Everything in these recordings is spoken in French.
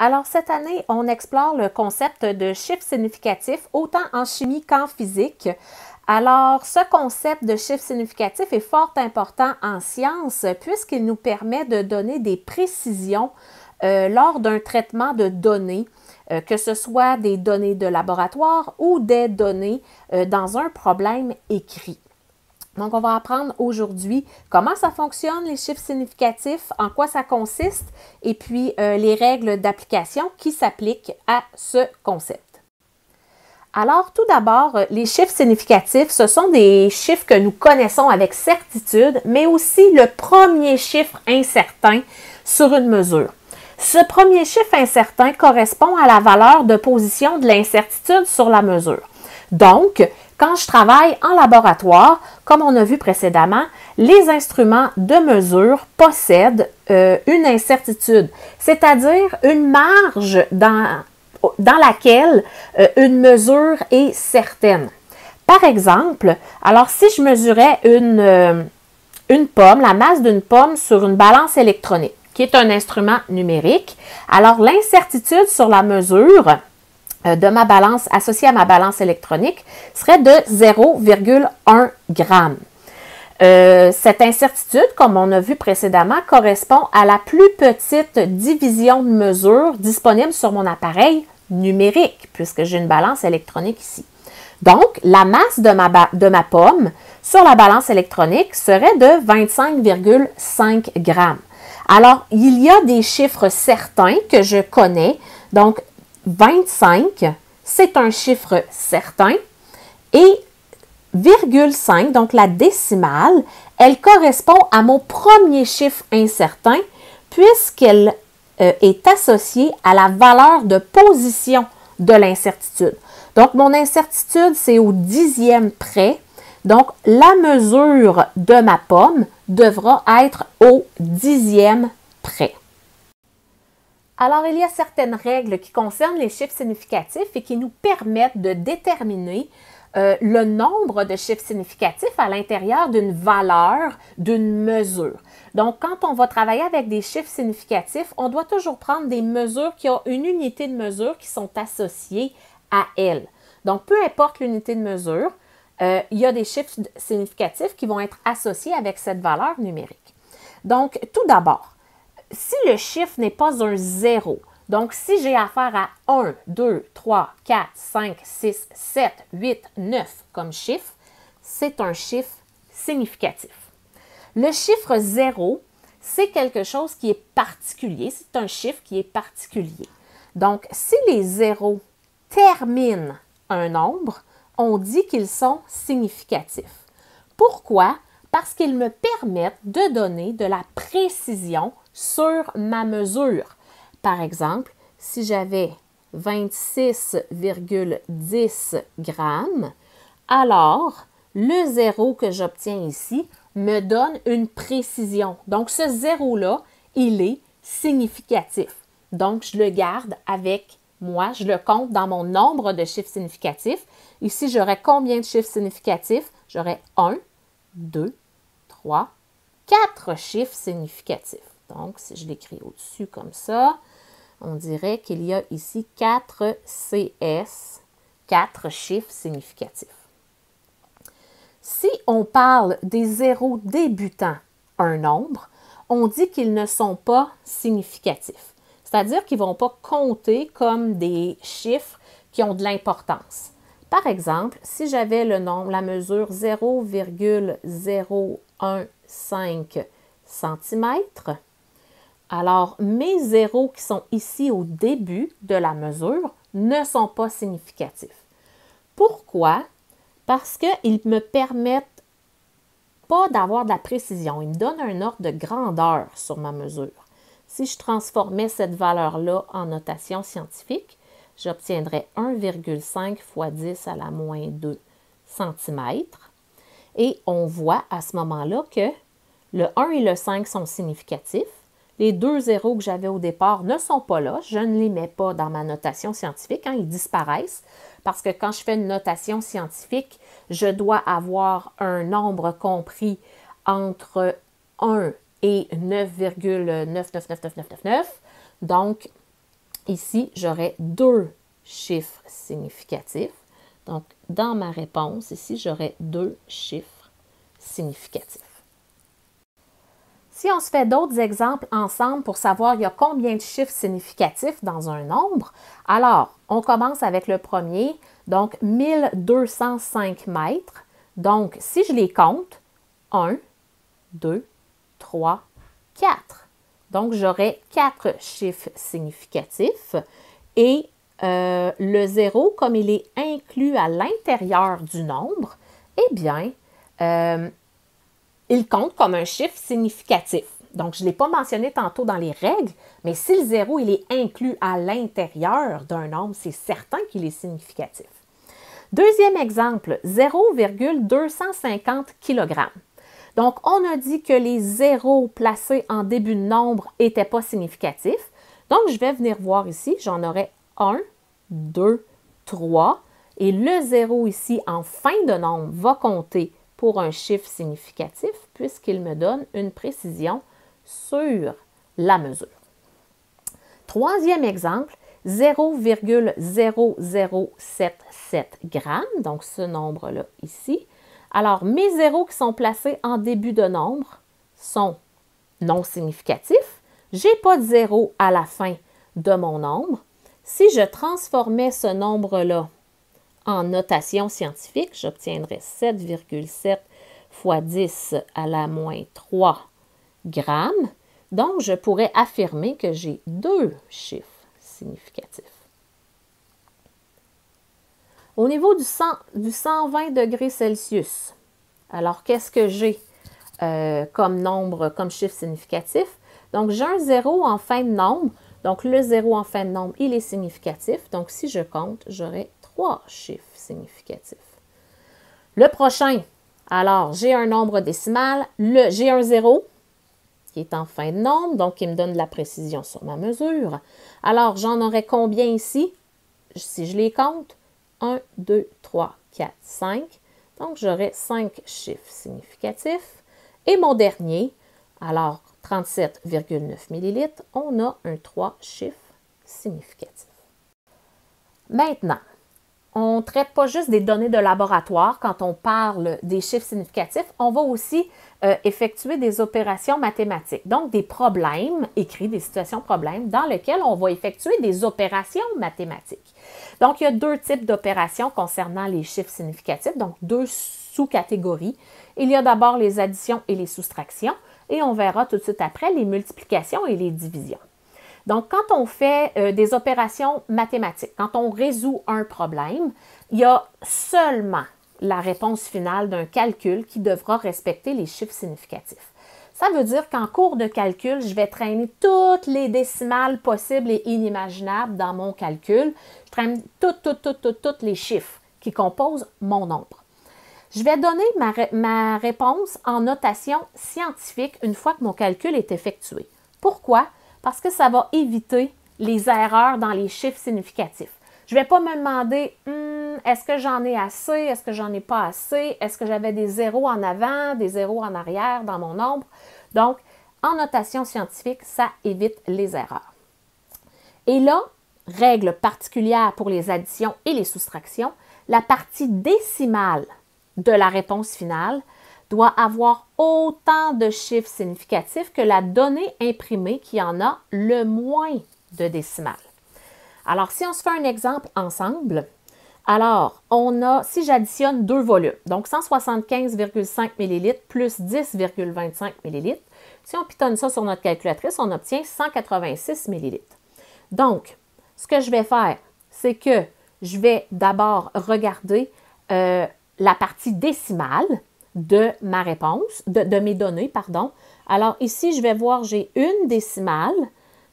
Alors, cette année, on explore le concept de chiffre significatif autant en chimie qu'en physique. Alors, ce concept de chiffre significatif est fort important en sciences puisqu'il nous permet de donner des précisions lors d'un traitement de données, que ce soit des données de laboratoire ou des données dans un problème écrit. Donc, on va apprendre aujourd'hui comment ça fonctionne, les chiffres significatifs, en quoi ça consiste, et puis les règles d'application qui s'appliquent à ce concept. Alors, tout d'abord, les chiffres significatifs, ce sont des chiffres que nous connaissons avec certitude, mais aussi le premier chiffre incertain sur une mesure. Ce premier chiffre incertain correspond à la valeur de position de l'incertitude sur la mesure. Donc, quand je travaille en laboratoire, comme on a vu précédemment, les instruments de mesure possèdent une incertitude, c'est-à-dire une marge dans laquelle une mesure est certaine. Par exemple, alors si je mesurais une pomme, la masse d'une pomme sur une balance électronique, qui est un instrument numérique, alors l'incertitude sur la mesure de ma balance associée à ma balance électronique serait de 0,1 g. Cette incertitude, comme on a vu précédemment, correspond à la plus petite division de mesure disponible sur mon appareil numérique, puisque j'ai une balance électronique ici. Donc, la masse de ma pomme sur la balance électronique serait de 25,5 g. Alors, il y a des chiffres certains que je connais. Donc, 25, c'est un chiffre certain. Et 0,5, donc la décimale, elle correspond à mon premier chiffre incertain puisqu'elle est associée à la valeur de position de l'incertitude. Donc, mon incertitude, c'est au dixième près. Donc, la mesure de ma pomme devra être au dixième près. Alors, il y a certaines règles qui concernent les chiffres significatifs et qui nous permettent de déterminer le nombre de chiffres significatifs à l'intérieur d'une valeur, d'une mesure. Donc, quand on va travailler avec des chiffres significatifs, on doit toujours prendre des mesures qui ont une unité de mesure qui sont associées à elles. Donc, peu importe l'unité de mesure, il y a des chiffres significatifs qui vont être associés avec cette valeur numérique. Donc, tout d'abord, si le chiffre n'est pas un 0, donc si j'ai affaire à 1, 2, 3, 4, 5, 6, 7, 8, 9 comme chiffre, c'est un chiffre significatif. Le chiffre 0, c'est quelque chose qui est particulier, c'est un chiffre qui est particulier. Donc, si les zéros terminent un nombre, on dit qu'ils sont significatifs. Pourquoi? Parce qu'ils me permettent de donner de la précision sur ma mesure. Par exemple, si j'avais 26,10 g, alors le zéro que j'obtiens ici me donne une précision. Donc, ce zéro-là, il est significatif. Donc, je le garde avec moi, je le compte dans mon nombre de chiffres significatifs. Ici, j'aurais combien de chiffres significatifs? J'aurais 1, 2, 3, 4 chiffres significatifs. Donc, si je l'écris au-dessus comme ça, on dirait qu'il y a ici 4 CS, 4 chiffres significatifs. Si on parle des zéros débutants un nombre, on dit qu'ils ne sont pas significatifs. C'est-à-dire qu'ils ne vont pas compter comme des chiffres qui ont de l'importance. Par exemple, si j'avais la mesure 0,015 cm, alors mes zéros qui sont ici au début de la mesure ne sont pas significatifs. Pourquoi? Parce qu'ils ne me permettent pas d'avoir de la précision. Ils me donnent un ordre de grandeur sur ma mesure. Si je transformais cette valeur-là en notation scientifique, j'obtiendrais 1,5 fois 10 à la moins 2 cm. Et on voit à ce moment-là que le 1 et le 5 sont significatifs. Les deux zéros que j'avais au départ ne sont pas là. Je ne les mets pas dans ma notation scientifique. Ils disparaissent parce que quand je fais une notation scientifique, je dois avoir un nombre compris entre 1 et 9,999999. Donc, Ici, j'aurai 2 chiffres significatifs. Donc, dans ma réponse, ici, j'aurai 2 chiffres significatifs. Si on se fait d'autres exemples ensemble pour savoir il y a combien de chiffres significatifs dans un nombre, alors, on commence avec le premier, donc 1205 mètres. Donc, si je les compte, 1, 2, 3, 4. Donc, j'aurai 4 chiffres significatifs et le 0, comme il est inclus à l'intérieur du nombre, eh bien, il compte comme un chiffre significatif. Donc, je ne l'ai pas mentionné tantôt dans les règles, mais si le 0 il est inclus à l'intérieur d'un nombre, c'est certain qu'il est significatif. Deuxième exemple, 0,250 kg. Donc, on a dit que les zéros placés en début de nombre n'étaient pas significatifs. Donc, je vais venir voir ici, j'en aurai 1, 2, 3. Et le 0 ici, en fin de nombre, va compter pour un chiffre significatif puisqu'il me donne une précision sur la mesure. Troisième exemple, 0,0077 grammes, donc ce nombre-là ici. Alors, mes zéros qui sont placés en début de nombre sont non significatifs. Je n'ai pas de zéro à la fin de mon nombre. Si je transformais ce nombre-là en notation scientifique, j'obtiendrais 7,7 fois 10 à la moins 3 grammes. Donc, je pourrais affirmer que j'ai 2 chiffres significatifs. Au niveau du 120 degrés Celsius, alors qu'est-ce que j'ai comme nombre, comme chiffre significatif? Donc, j'ai un 0 en fin de nombre. Donc, le 0 en fin de nombre, il est significatif. Donc, si je compte, j'aurai 3 chiffres significatifs. Le prochain, alors, j'ai un nombre décimal. J'ai un 0 qui est en fin de nombre, donc qui me donne de la précision sur ma mesure. Alors, j'en aurai combien ici? Si je les compte, 1, 2, 3, 4, 5. Donc, j'aurai 5 chiffres significatifs. Et mon dernier, alors 37,9 ml, on a un 3 chiffres significatifs. Maintenant, on ne traite pas juste des données de laboratoire quand on parle des chiffres significatifs, on va aussi effectuer des opérations mathématiques, donc des problèmes écrits, des situations problèmes dans lesquelles on va effectuer des opérations mathématiques. Donc, il y a 2 types d'opérations concernant les chiffres significatifs, donc 2 sous-catégories. Il y a d'abord les additions et les soustractions, et on verra tout de suite après les multiplications et les divisions. Donc, quand on fait des opérations mathématiques, quand on résout un problème, il y a seulement la réponse finale d'un calcul qui devra respecter les chiffres significatifs. Ça veut dire qu'en cours de calcul, je vais traîner toutes les décimales possibles et inimaginables dans mon calcul. Je traîne tous les chiffres qui composent mon nombre. Je vais donner ma réponse en notation scientifique une fois que mon calcul est effectué. Pourquoi? Parce que ça va éviter les erreurs dans les chiffres significatifs. Je ne vais pas me demander, est-ce que j'en ai assez, est-ce que j'en ai pas assez, est-ce que j'avais des zéros en avant, des zéros en arrière dans mon nombre. Donc, en notation scientifique, ça évite les erreurs. Et là, règle particulière pour les additions et les soustractions, la partie décimale de la réponse finale doit avoir autant de chiffres significatifs que la donnée imprimée qui en a le moins de décimales. Alors, si on se fait un exemple ensemble, alors, si j'additionne 2 volumes, donc 175,5 ml plus 10,25 ml, si on pitonne ça sur notre calculatrice, on obtient 186 ml. Donc, ce que je vais faire, c'est que je vais d'abord regarder la partie décimale de ma réponse, de mes données, pardon. Alors ici, je vais voir, j'ai une décimale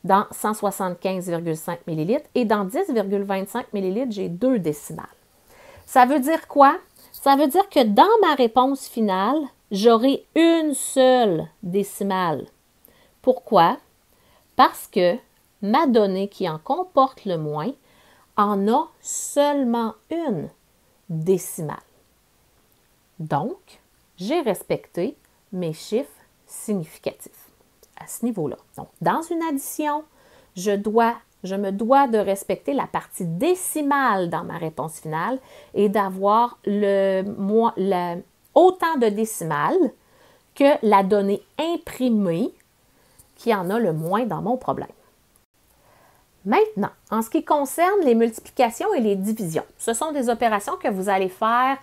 dans 175,5 ml et dans 10,25 ml, j'ai 2 décimales. Ça veut dire quoi? Ça veut dire que dans ma réponse finale, j'aurai une seule décimale. Pourquoi? Parce que ma donnée qui en comporte le moins en a seulement une décimale. Donc, j'ai respecté mes chiffres significatifs à ce niveau-là. Donc, dans une addition, je dois je me dois de respecter la partie décimale dans ma réponse finale et d'avoir autant de décimales que la donnée imprimée qui en a le moins dans mon problème. Maintenant, en ce qui concerne les multiplications et les divisions, ce sont des opérations que vous allez faire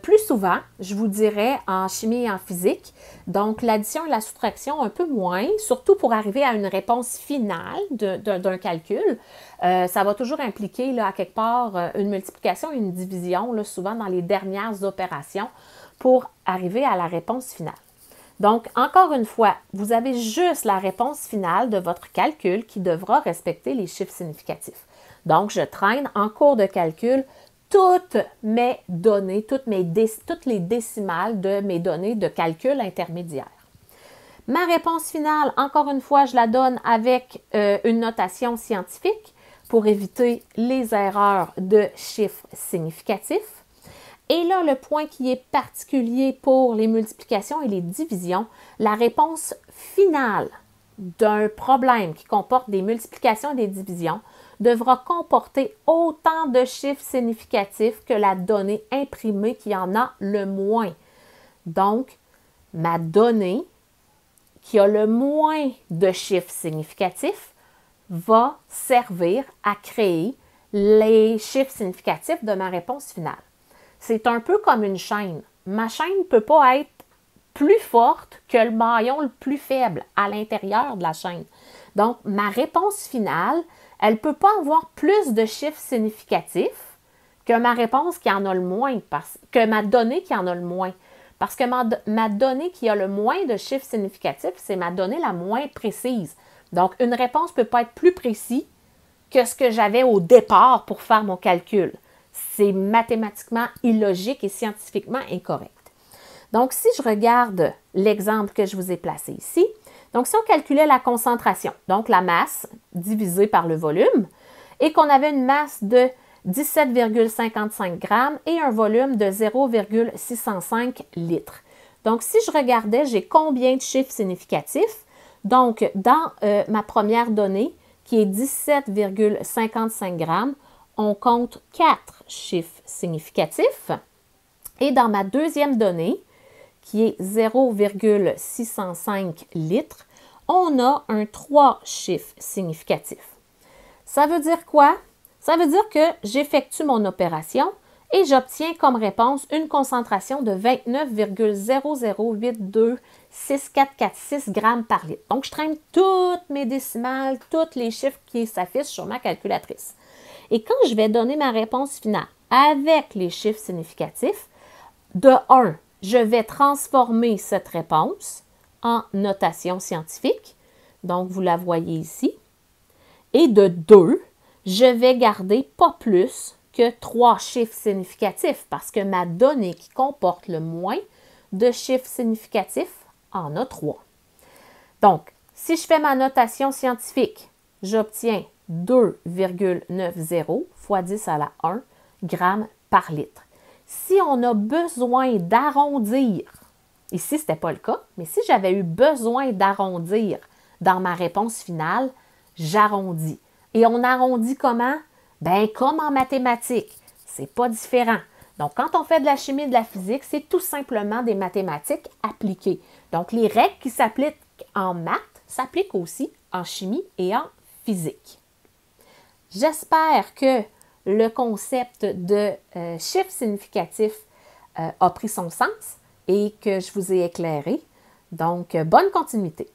plus souvent, je vous dirais, en chimie et en physique. Donc, l'addition et la soustraction un peu moins, surtout pour arriver à une réponse finale d'un calcul. Ça va toujours impliquer, là, à quelque part, une multiplication et une division, là, souvent dans les dernières opérations, pour arriver à la réponse finale. Donc, encore une fois, vous avez juste la réponse finale de votre calcul qui devra respecter les chiffres significatifs. Donc, je traîne en cours de calcul toutes mes données, toutes les décimales de mes données de calcul intermédiaire. Ma réponse finale, encore une fois, je la donne avec une notation scientifique pour éviter les erreurs de chiffres significatifs. Et là, le point qui est particulier pour les multiplications et les divisions, la réponse finale d'un problème qui comporte des multiplications et des divisions devra comporter autant de chiffres significatifs que la donnée imprimée qui en a le moins. Donc, ma donnée qui a le moins de chiffres significatifs va servir à créer les chiffres significatifs de ma réponse finale. C'est un peu comme une chaîne. Ma chaîne ne peut pas être plus forte que le maillon le plus faible à l'intérieur de la chaîne. Donc, ma réponse finale, elle ne peut pas avoir plus de chiffres significatifs que ma réponse qui en a le moins, que ma donnée qui en a le moins. Parce que ma donnée qui a le moins de chiffres significatifs, c'est ma donnée la moins précise. Donc, une réponse ne peut pas être plus précise que ce que j'avais au départ pour faire mon calcul. C'est mathématiquement illogique et scientifiquement incorrect. Donc, si je regarde l'exemple que je vous ai placé ici, donc si on calculait la concentration, donc la masse divisée par le volume, et qu'on avait une masse de 17,55 grammes et un volume de 0,605 litres. Donc, si je regardais, j'ai combien de chiffres significatifs? Donc, dans ma première donnée, qui est 17,55 grammes, on compte 4 chiffres significatifs. Et dans ma deuxième donnée, qui est 0,605 litres, on a un 3 chiffres significatifs. Ça veut dire quoi? Ça veut dire que j'effectue mon opération et j'obtiens comme réponse une concentration de 29,00826446 grammes par litre. Donc, je traîne toutes mes décimales, tous les chiffres qui s'affichent sur ma calculatrice. Et quand je vais donner ma réponse finale avec les chiffres significatifs, de 1, je vais transformer cette réponse en notation scientifique. Donc, vous la voyez ici. Et de 2, je vais garder pas plus que 3 chiffres significatifs parce que ma donnée qui comporte le moins de chiffres significatifs en a 3. Donc, si je fais ma notation scientifique, j'obtiens 2,90 fois 10 à la 1 grammes par litre. Si on a besoin d'arrondir, ici ce n'était pas le cas, mais si j'avais eu besoin d'arrondir dans ma réponse finale, j'arrondis. Et on arrondit comment? Bien, comme en mathématiques. C'est pas différent. Donc, quand on fait de la chimie et de la physique, c'est tout simplement des mathématiques appliquées. Donc, les règles qui s'appliquent en maths s'appliquent aussi en chimie et en physique. J'espère que le concept de chiffre significatif a pris son sens et que je vous ai éclairé. Donc, bonne continuité.